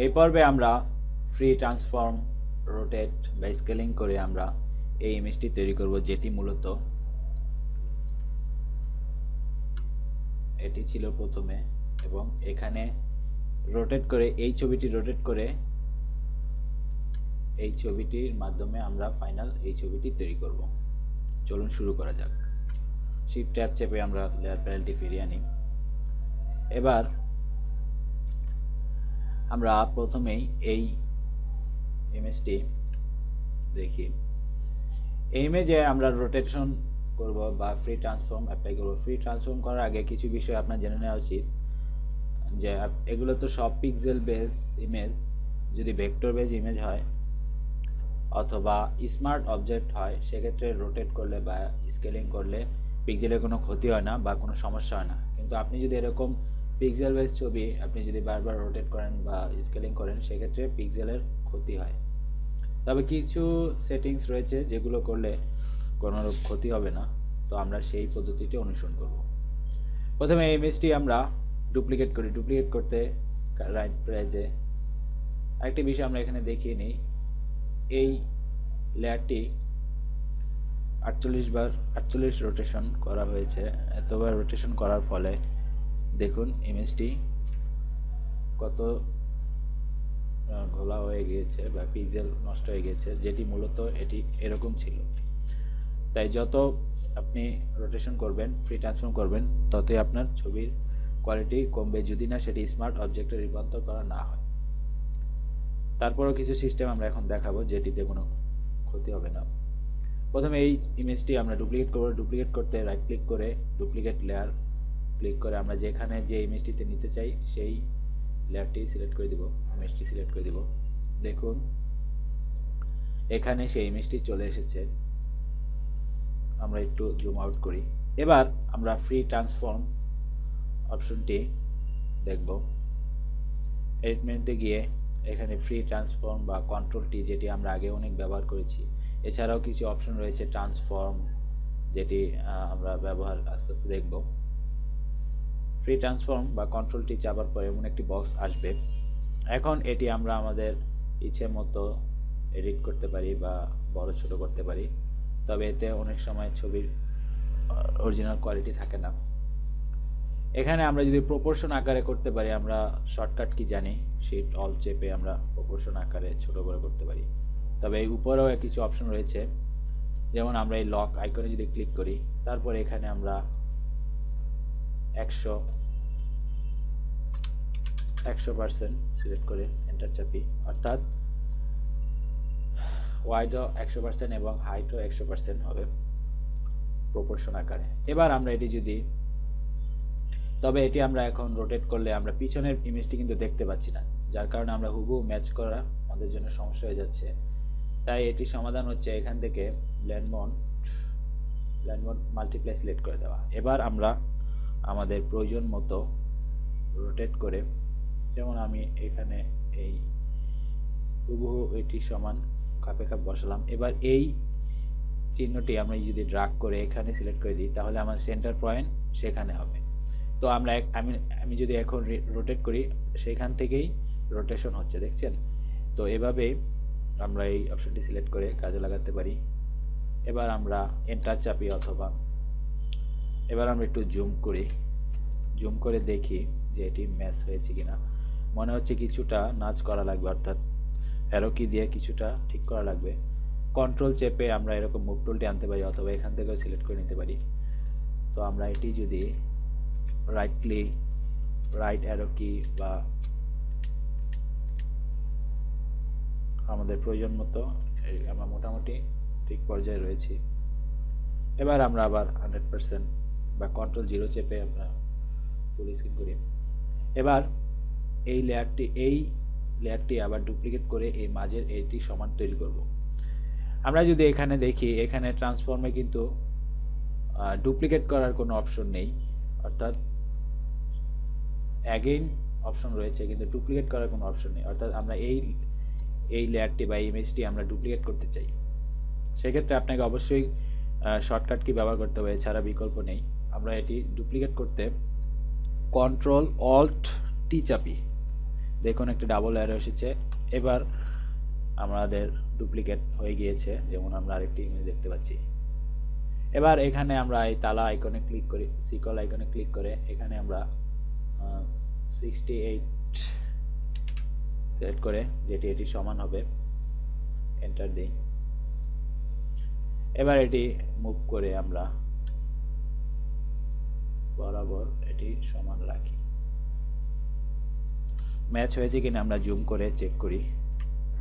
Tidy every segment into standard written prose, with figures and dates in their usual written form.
এই পর্বে আমরা ফ্রি ট্রান্সফর্ম, রোটেট বা স্কেলিং করে আমরা এই ইমেজটি তৈরি করব, যেটি মূলত এটি ছিল প্রথমে, এবং এখানে রোটেট করে এই ছবিটি রোটেট করে এই ছবিটির মাধ্যমে আমরা ফাইনাল এই ছবিটি তৈরি করব। চলুন শুরু করা যাক। শিফট ট্যাব চেপে আমরা লেয়ার প্যানেলটি ফিরিয়ে আনি। এবার আমরা প্রথমেই এই ইমেজটি দেখি। এই ইমেজে আমরা রোটেশন করব বা ফ্রি ট্রান্সফর্ম অ্যাপ্লাই করব। ফ্রি ট্রান্সফর্ম করার আগে কিছু বিষয় আপনার জেনে নেওয়া উচিত, যে এগুলো তো সব পিক্সেল বেস ইমেজ। যদি ভেক্টর বেস ইমেজ হয় অথবা স্মার্ট অবজেক্ট হয়, সেক্ষেত্রে রোটেট করলে বা স্কেলিং করলে পিক্সেলের কোনো ক্ষতি হয় না বা কোনো সমস্যা হয় না। কিন্তু আপনি যদি এরকম পিক্সেল বেস ছবি আপনি যদি বারবার রোটেট করেন বা স্কেলিং করেন, সেক্ষেত্রে পিক্সেলের ক্ষতি হয়। তবে কিছু সেটিংস রয়েছে যেগুলো করলে কোনো ক্ষতি হবে না, তো আমরা সেই পদ্ধতিটি অনুসরণ করব। প্রথমে এই ইমেজটি আমরা ডুপ্লিকেট করি। ডুপ্লিকেট করতে রাইট প্রেজে আরেকটি বিষয় আমরা এখানে দেখিয়ে নিই। এই লেয়ারটি 48 রোটেশন করা হয়েছে। এতবার রোটেশন করার ফলে দেখুন ইমেজটি কত ঘোলা হয়ে গিয়েছে বা পিক্সেল নষ্ট হয়ে গিয়েছে, যেটি মূলত এটি এরকম ছিল। তাই যত আপনি রোটেশন করবেন, ফ্রি ট্রান্সফর্ম করবেন, ততই আপনার ছবির কোয়ালিটি কমবে, যদি না সেটি স্মার্ট অবজেক্টে রূপান্তর করা না হয়। তারপরও কিছু সিস্টেম আমরা এখন দেখাবো যেটিতে কোনো ক্ষতি হবে না। প্রথমে এই ইমেজটি আমরা ডুপ্লিকেট করব। ডুপ্লিকেট করতে রাইট ক্লিক করে ডুপ্লিকেট লেয়ার ক্লিক করে আমরা যেখানে যে ইমেজটিতে নিতে চাই সেই লেয়ারটি সিলেক্ট করে দিব, ইমেজটি সিলেক্ট করে দিব। দেখুন এখানে সেই ইমেজটি চলে এসেছে। আমরা একটু জুম আউট করি। এবার আমরা ফ্রি ট্রান্সফর্ম অপশনটি দেখব। এডিট মেনুতে গিয়ে এখানে ফ্রি ট্রান্সফর্ম বা কন্ট্রোল টি, যেটি আমরা আগে অনেক ব্যবহার করেছি। এছাড়াও কিছু অপশন রয়েছে ট্রান্সফর্ম, যেটি আমরা ব্যবহার আস্তে আস্তে দেখব। ফ্রি ট্রান্সফর্ম বা কন্ট্রোল টি চাপার পরে এমন একটি বক্স আসবে। এখন এটি আমরা আমাদের ইচ্ছে মতো এডিট করতে পারি বা বড় ছোট করতে পারি, তবে এতে অনেক সময় ছবির অরিজিনাল কোয়ালিটি থাকে না। এখানে আমরা যদি প্রপোর্শন আকারে করতে পারি, আমরা শর্টকাট কি জানি, শিফট অল চেপে আমরা প্রপোর্শন আকারে ছোট করে করতে পারি। তবে এই উপরেও কিছু অপশন রয়েছে, যেমন আমরা এই লক আইকনে যদি ক্লিক করি, তারপরে এখানে আমরা 100% সিলেক্ট করে এন্টার চাপি, অর্থাৎ ওয়াইডও 100% এবং হাইটও 100% হবে প্রপোর্শন আকারে। এবার আমরা এটি যদি, তবে এটি আমরা এখন রোটেট করলে আমরা পিছনের ইমেজটি কিন্তু দেখতে পাচ্ছি না, যার কারণে আমরা হুবহু ম্যাচ করা আমাদের জন্য সমস্যা হয়ে যাচ্ছে। তাই এটি সমাধান হচ্ছে এখান থেকে ব্লেন্ড মোড মাল্টিপ্লাই সিলেক্ট করে দেওয়া। এবার আমরা আমাদের প্রয়োজন মতো রোটেট করে, যেমন আমি এখানে এই হুবহু এটি সমান খাপে খাপ বসালাম। এবার এই চিহ্নটি আমরা যদি ড্রাগ করে এখানে সিলেক্ট করে দিই, তাহলে আমার সেন্টার পয়েন্ট সেখানে হবে। তো আমরা আমি যদি এখন রোটেট করি, সেখান থেকেই রোটেশন হচ্ছে, দেখছেন? তো এভাবে আমরা এই অপশনটি সিলেক্ট করে কাজে লাগাতে পারি। এবার আমরা এন্টার চাপি, অথবা এবার আমরা একটু জুম করি। জুম করে দেখি যে এটি ম্যাচ হয়েছে কিনা। মনে হচ্ছে কিছুটা নাচ করা লাগবে, অর্থাৎ অ্যারো কি দিয়ে কিছুটা ঠিক করা লাগবে। কন্ট্রোল চেপে আমরা এরকম মুভ টুলটি আনতে পারি, অথবা এখান থেকেও সিলেক্ট করে নিতে পারি। তো আমরা এটি যদি রাইট ক্লিক, রাইট অ্যারো কি বা আমাদের প্রয়োজন মতো, আমরা মোটামুটি ঠিক পর্যায়ে রয়েছি। এবার আমরা আবার 100% বা কন্ট্রোল 0 চেপে আমরা ফুল স্ক্রিন করি। এবার এই লেয়ারটি আবার ডুপ্লিকেট করে এই মাঝের এটি সমান তৈরি করব। আমরা যদি এখানে দেখি, এখানে ট্রান্সফর্মে কিন্তু ডুপ্লিকেট করার কোনো অপশন নেই, অর্থাৎ অ্যাগেইন অপশন রয়েছে কিন্তু ডুপ্লিকেট করার কোনো অপশন নেই। অর্থাৎ আমরা এই লেয়ারটি বা ইমেজটি আমরা ডুপ্লিকেট করতে চাই, সেক্ষেত্রে আপনাকে অবশ্যই শর্টকাট কি ব্যবহার করতে হবে, এছাড়া বিকল্প নেই। আমরা এটি ডুপ্লিকেট করতে কন্ট্রোল অল্ট টি চাপি, দেখুন একটা ডাবল অ্যারো এসেছে। এবার আমাদের ডুপ্লিকেট হয়ে গিয়েছে, যেমন আমরা আরেকটি ইমেজ দেখতে পাচ্ছি। এবার এখানে আমরা এই তালা আইকনে ক্লিক করি, সিকল আইকনে ক্লিক করে এখানে আমরা 68 সিলেক্ট করে যেটি এটি সমান হবে এন্টার দিই। এবার এটি মুভ করে আমরা বরাবর এটি সমান রাখি। ম্যাচ হয়েছে কিনা আমরা জুম করে চেক করি।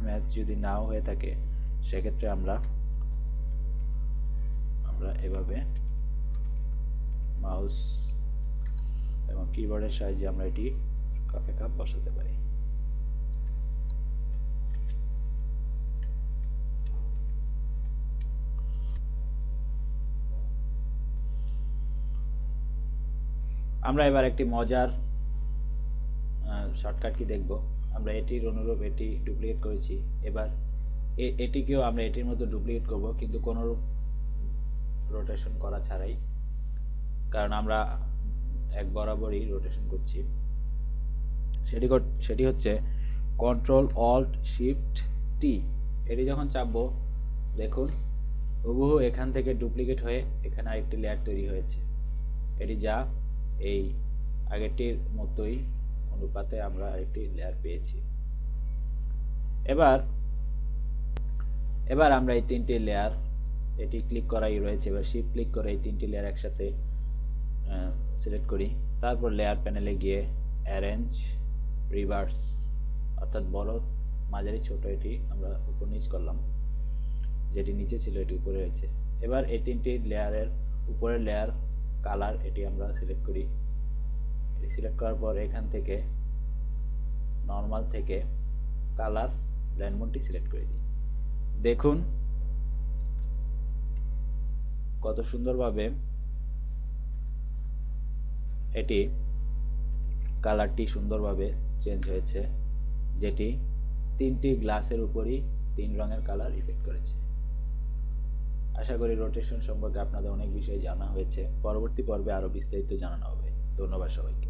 ম্যাচ যদি নাও হয়ে থাকে সেক্ষেত্রে আমরা এভাবে মাউস এবং কিবোর্ডের সাহায্যে আমরা এটি কাপে কাপ বসাতে পারি। আমরা এবার একটি মজার শর্টকাট কি দেখব। আমরা এটির অনুরূপ এটি ডুপ্লিকেট করেছি, এবার এটিকেও আমরা এটির মতো ডুপ্লিকেট করব, কিন্তু কোনো রোটেশন করা ছাড়াই, কারণ আমরা এক বরাবরই রোটেশন করছি। সেটি হচ্ছে কন্ট্রোল অল্ট শিফট টি। এটি যখন চাপবো দেখুন হুবহু এখান থেকে ডুপ্লিকেট হয়ে এখানে আরেকটি লেয়ার তৈরি হয়েছে। এটি যা এই আগেরটির মতোই অনুপাতে আমরা আরেকটি লেয়ার পেয়েছি। এবার আমরা এই তিনটি লেয়ার, এটি ক্লিক করাই রয়েছে, এবার শিফট ক্লিক করে এই তিনটি লেয়ার একসাথে সিলেক্ট করি। তারপর লেয়ার প্যানেলে গিয়ে অ্যারেঞ্জ রিভার্স, অর্থাৎ বড় মাঝারি ছোট এটি আমরা উপর নিচ করলাম, যেটি নিচে ছিল এটি উপরে রয়েছে। এবার এই তিনটি লেয়ারের উপরের লেয়ার কালার এটি আমরা সিলেক্ট করি। সিলেক্ট করার পর এখান থেকে নর্মাল থেকে কালার ব্লেন্ড মোডটি সিলেক্ট করে দিই। দেখুন কত সুন্দরভাবে এটি কালারটি সুন্দরভাবে চেঞ্জ হয়েছে, যেটি তিনটি গ্লাসের উপরই তিন রঙের কালার ইফেক্ট করেছে। আশা করি রোটেশন সম্পর্কে আপনাদের অনেক বিষয় জানা হয়েছে। পরবর্তী পর্বে আরও বিস্তারিত জানানো হবে। ধন্যবাদ সবাইকে।